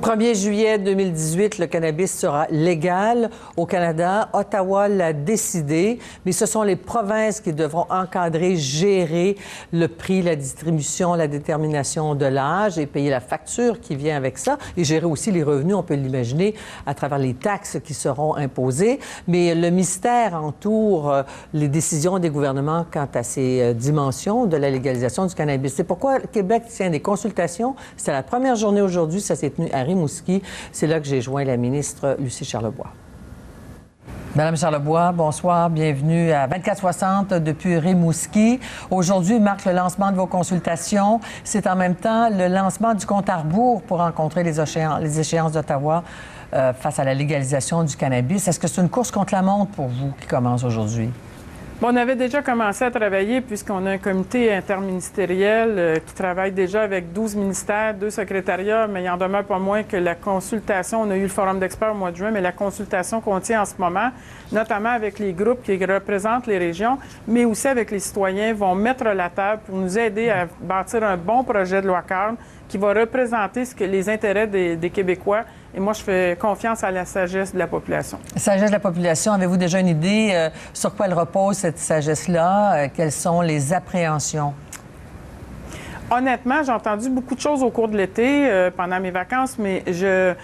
1er juillet 2018, le cannabis sera légal au Canada. Ottawa l'a décidé, mais ce sont les provinces qui devront encadrer, gérer le prix, la distribution, la détermination de l'âge et payer la facture qui vient avec ça et gérer aussi les revenus, on peut l'imaginer, à travers les taxes qui seront imposées. Mais le mystère entoure les décisions des gouvernements quant à ces dimensions de la légalisation du cannabis. C'est pourquoi Québec tient des consultations. C'était la première journée aujourd'hui, ça s'est tenu à Rimouski. C'est là que j'ai joint la ministre Lucie Charlebois. Madame Charlebois, bonsoir, bienvenue à 24/60 depuis Rimouski. Aujourd'hui marque le lancement de vos consultations. C'est en même temps le lancement du compte à rebours pour rencontrer les échéances d'Ottawa face à la légalisation du cannabis. Est-ce que c'est une course contre la montre pour vous qui commence aujourd'hui? Bon, on avait déjà commencé à travailler puisqu'on a un comité interministériel qui travaille déjà avec 12 ministères, 2 secrétariats, mais il en demeure pas moins que la consultation, on a eu le forum d'experts au mois de juin, mais la consultation qu'on tient en ce moment, notamment avec les groupes qui représentent les régions, mais aussi avec les citoyens, vont mettre la table pour nous aider à bâtir un bon projet de loi cadre qui va représenter les intérêts des Québécois. Et moi, je fais confiance à la sagesse de la population. Sagesse de la population, avez-vous déjà une idée sur quoi elle repose, cette sagesse-là? Quelles sont les appréhensions? Honnêtement, j'ai entendu beaucoup de choses au cours de l'été, pendant mes vacances, mais je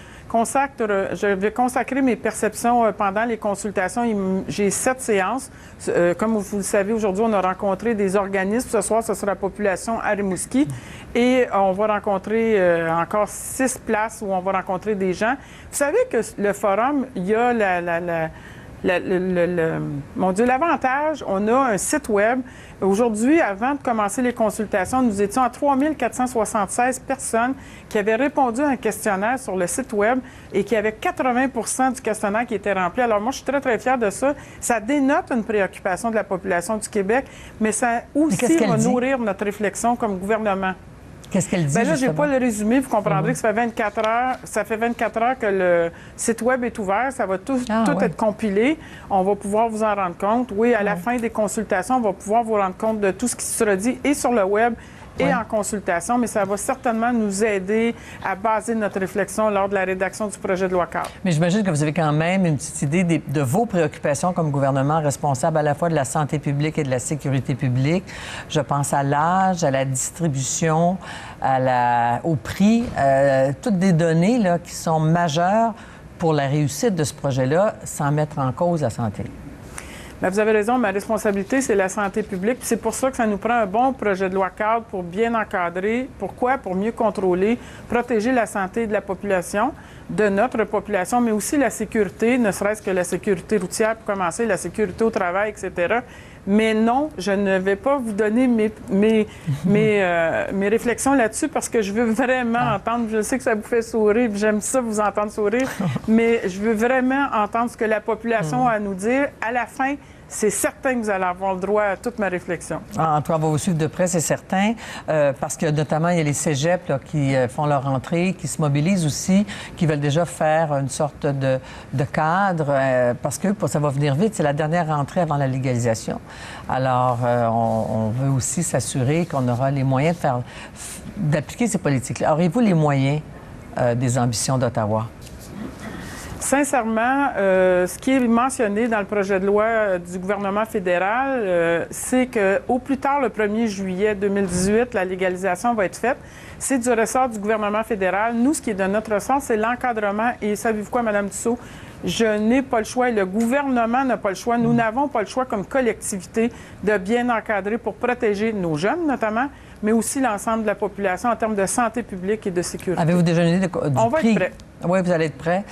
vais consacrer mes perceptions pendant les consultations. J'ai 7 séances. Comme vous le savez, aujourd'hui, on a rencontré des organismes. Ce soir, ce sera la population à Rimouski. Et on va rencontrer encore 6 places où on va rencontrer des gens. Vous savez que le forum, il y a l'avantage, on a un site web. Aujourd'hui, avant de commencer les consultations, nous étions à 3476 personnes qui avaient répondu à un questionnaire sur le site web et qui avaient 80 du questionnaire qui était rempli. Alors moi, je suis très, très fière de ça. Ça dénote une préoccupation de la population du Québec, mais ça aussi va nourrir notre réflexion comme gouvernement. Qu'est-ce qu'elle dit? Bien là, je n'ai pas le résumé. Vous comprendrez que ça fait 24 heures que le site web est ouvert. Ça va tout être compilé. On va pouvoir vous en rendre compte. Oui, à la fin des consultations, on va pouvoir vous rendre compte de tout ce qui sera dit et sur le web et en consultation, mais ça va certainement nous aider à baser notre réflexion lors de la rédaction du projet de loi cadre. Mais j'imagine que vous avez quand même une petite idée de vos préoccupations comme gouvernement responsable à la fois de la santé publique et de la sécurité publique. Je pense à l'âge, à la distribution, au prix, toutes des données là, qui sont majeures pour la réussite de ce projet-là sans mettre en cause la santé. Bien, vous avez raison, ma responsabilité, c'est la santé publique. C'est pour ça que ça nous prend un bon projet de loi cadre pour bien encadrer. Pourquoi? Pour mieux contrôler, protéger la santé de la population, de notre population, mais aussi la sécurité, ne serait-ce que la sécurité routière pour commencer, la sécurité au travail, etc. Mais non, je ne vais pas vous donner mes réflexions là-dessus parce que je veux vraiment entendre, je sais que ça vous fait sourire, j'aime ça vous entendre sourire, mais je veux vraiment entendre ce que la population a à nous dire. À la fin, c'est certain que vous allez avoir le droit à toute ma réflexion. En tout cas, on va vous suivre de près, c'est certain, parce que notamment, il y a les cégeps là, qui font leur entrée, qui se mobilisent aussi, qui veulent déjà faire une sorte de cadre, parce que ça va venir vite, c'est la dernière rentrée avant la légalisation. Alors, on veut aussi s'assurer qu'on aura les moyens d'appliquer ces politiques-là. Aurez-vous les moyens des ambitions d'Ottawa? Sincèrement, ce qui est mentionné dans le projet de loi du gouvernement fédéral, c'est qu'au plus tard, le 1er juillet 2018, la légalisation va être faite. C'est du ressort du gouvernement fédéral. Nous, ce qui est de notre ressort, c'est l'encadrement. Et savez-vous quoi, Mme Dussault? Je n'ai pas le choix et le gouvernement n'a pas le choix. Nous n'avons pas le choix comme collectivité de bien encadrer pour protéger nos jeunes, notamment, mais aussi l'ensemble de la population en termes de santé publique et de sécurité. Avez-vous déjà une idée du On va prix? être prêts. Oui, vous allez être prêt.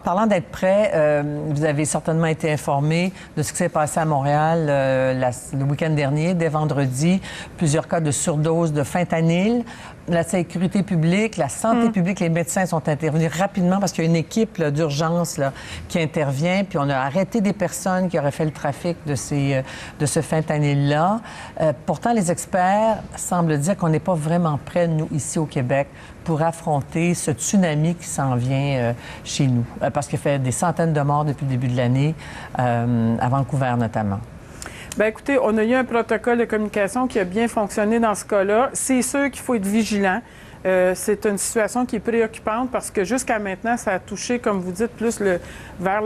Parlant d'être prêt, vous avez certainement été informé de ce qui s'est passé à Montréal le week-end dernier, dès vendredi. Plusieurs cas de surdose de fentanyl. La sécurité publique, la santé publique, les médecins sont intervenus rapidement parce qu'il y a une équipe d'urgence qui intervient. Puis on a arrêté des personnes qui auraient fait le trafic de ce fentanyl-là. Pourtant, les experts semblent dire qu'on n'est pas vraiment prêts, nous, ici au Québec, pour affronter ce tsunami qui s'en vient chez nous. Parce qu'il fait des centaines de morts depuis le début de l'année, à Vancouver notamment. Bien, écoutez, on a eu un protocole de communication qui a bien fonctionné dans ce cas-là. C'est sûr qu'il faut être vigilant. c'est une situation qui est préoccupante parce que jusqu'à maintenant, ça a touché, comme vous dites, plus vers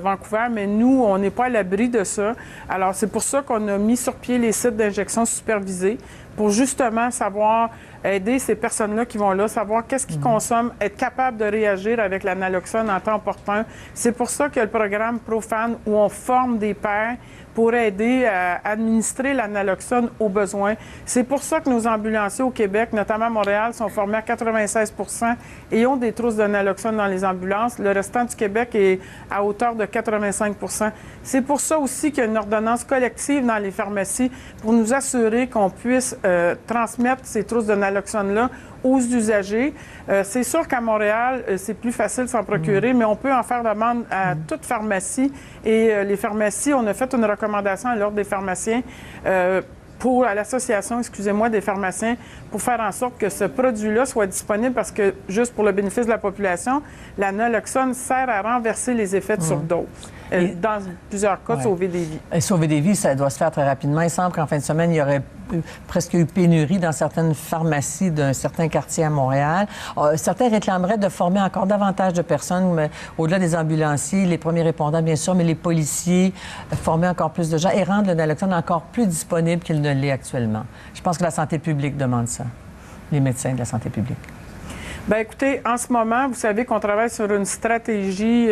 Vancouver, mais nous, on n'est pas à l'abri de ça. Alors, c'est pour ça qu'on a mis sur pied les sites d'injection supervisés pour justement savoir aider ces personnes-là qui vont là, savoir qu'est-ce qu'ils consomment, être capable de réagir avec la naloxone en temps opportun. C'est pour ça qu'il y a le programme Profan où on forme des pairs pour aider à administrer la naloxone aux besoins. C'est pour ça que nos ambulanciers au Québec, notamment à Montréal, sont formés à 96 % et ont des trousses de naloxone dans les ambulances. Le restant du Québec est à hauteur de 85 %. C'est pour ça aussi qu'il y a une ordonnance collective dans les pharmacies pour nous assurer qu'on puisse transmettre ces trousses de naloxone-là aux usagers. C'est sûr qu'à Montréal, c'est plus facile de s'en procurer, mais on peut en faire demande à toute pharmacie. Et les pharmacies, on a fait une recommandation à l'Ordre des pharmaciens à l'association, excusez-moi, des pharmaciens, pour faire en sorte que ce produit-là soit disponible parce que, juste pour le bénéfice de la population, la naloxone sert à renverser les effets de surdose. Dans plusieurs cas, sauver des vies. Et sauver des vies, ça doit se faire très rapidement. Il semble qu'en fin de semaine, il y aurait presque eu pénurie dans certaines pharmacies d'un certain quartier à Montréal. Certains réclameraient de former encore davantage de personnes, mais au-delà des ambulanciers, les premiers répondants, bien sûr, mais les policiers, former encore plus de gens et rendre le naloxone encore plus disponible qu'il ne l'est actuellement. Je pense que la santé publique demande ça, les médecins de la santé publique. Bien, écoutez, en ce moment, vous savez qu'on travaille sur une stratégie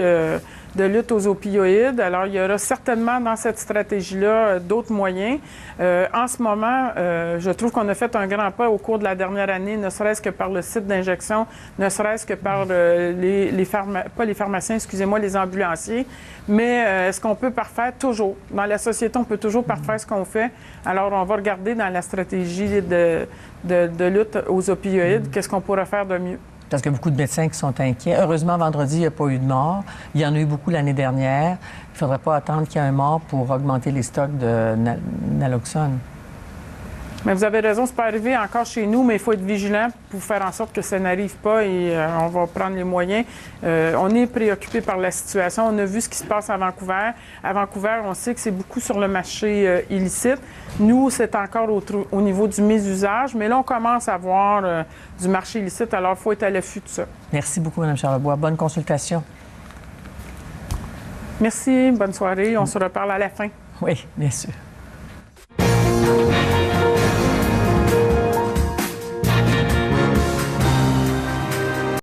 de lutte aux opioïdes. Alors, il y aura certainement dans cette stratégie-là d'autres moyens. En ce moment, je trouve qu'on a fait un grand pas au cours de la dernière année, ne serait-ce que par le site d'injection, ne serait-ce que par pas les pharmaciens, excusez-moi, les ambulanciers. Mais est-ce qu'on peut parfaire? Toujours. Dans la société, on peut toujours parfaire ce qu'on fait. Alors, on va regarder dans la stratégie de lutte aux opioïdes, qu'est-ce qu'on pourrait faire de mieux. Parce qu'il y a beaucoup de médecins qui sont inquiets. Heureusement, vendredi, il n'y a pas eu de mort. Il y en a eu beaucoup l'année dernière. Il ne faudrait pas attendre qu'il y ait un mort pour augmenter les stocks de naloxone. Mais vous avez raison, c'est pas arrivé encore chez nous, mais il faut être vigilant pour faire en sorte que ça n'arrive pas et on va prendre les moyens. On est préoccupé par la situation. On a vu ce qui se passe à Vancouver. À Vancouver, on sait que c'est beaucoup sur le marché illicite. Nous, c'est encore au niveau du mésusage, mais là, on commence à voir du marché illicite, alors il faut être à l'affût de ça. Merci beaucoup, Mme Charlebois. Bonne consultation. Merci, bonne soirée. On se reparle à la fin. Oui, bien sûr.